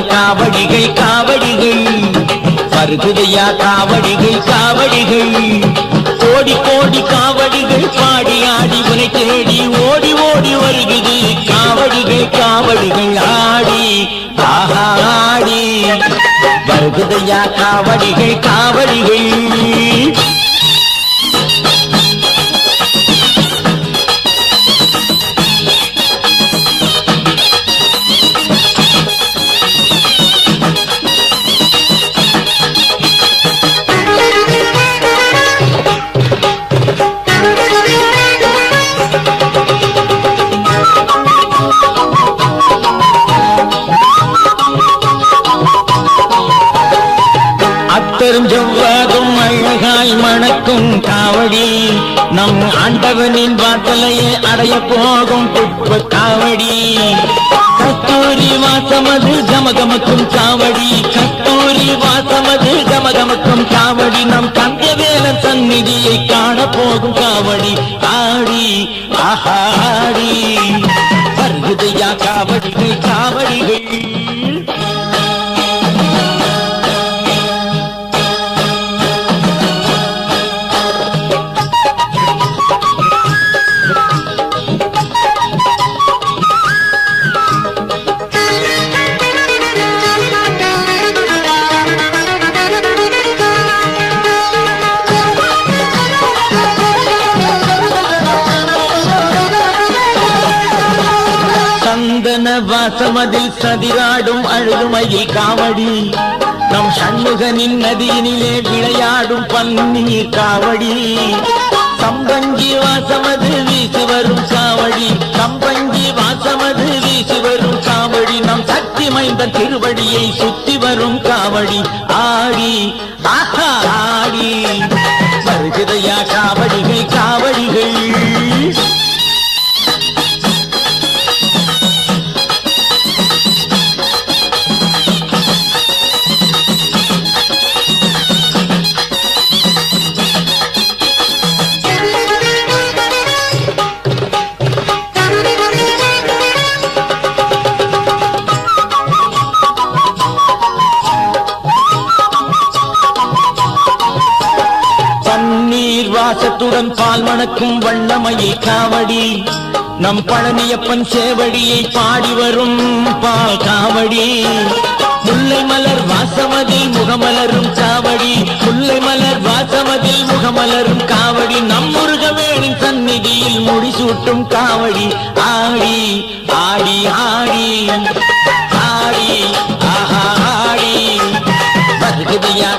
காவடிகள் காவடிகள் வருகுதையா காவடிகள் காவடிகள் கோடி கோடி காவடிகள் பாடி ஆடி உனை தேடி ஓடி ஓடி வருகுது காவடிகள் காவடிகள் ஆடி ஆடி வருகுதையா காவடிகள் காவடிகள் அத்தரும் செவ்வாதும் அழகாய் மணக்கும் காவடி நம் ஆண்டவனின் வாசலையே அடைய போகும் புட்ப காவடி கஸ்தூரி வாசமது கமகமக்கும் காவடி கஸ்தூரி வாசமது கமகமக்கும் காவடி நம் கந்தவேலன் சந்நிதியை காண போகும் காவடி ஆடி ஆடி வருகுதையா காவடிகள் காவடிகள் வாசமதில் சதிராடும் அழுதுமையில் காவடி நம் சண்முகனின் நதியினிலே விளையாடும் பன்னீர் காவடி சம்பங்கி வாசமது வீசி வரும் காவடி சம்பங்கி வாசமது வீசி வரும் காவடி நம் சக்தி மைந்த திருவடியை சுத்தி வரும் காவடி ஆடி ஆடி வருகிறதையா காவடிகள் காவடிகள் வாசத்துடன் பால் மணக்கும் வண்ணமயில் காவடி நம் பழனியப்பன் சேவடியை பாடி வரும் பால் காவடி முல்லை மலர் வாசமதில் முகமலரும் காவடி முல்லை மலர் வாசமதில் முகமலரும் காவடி நம் முருகவேணின் சந்நிதியில் முடிசூட்டும் காவடி ஆடி ஆடி ஆடி ஆடி ஆடி வருகுதையா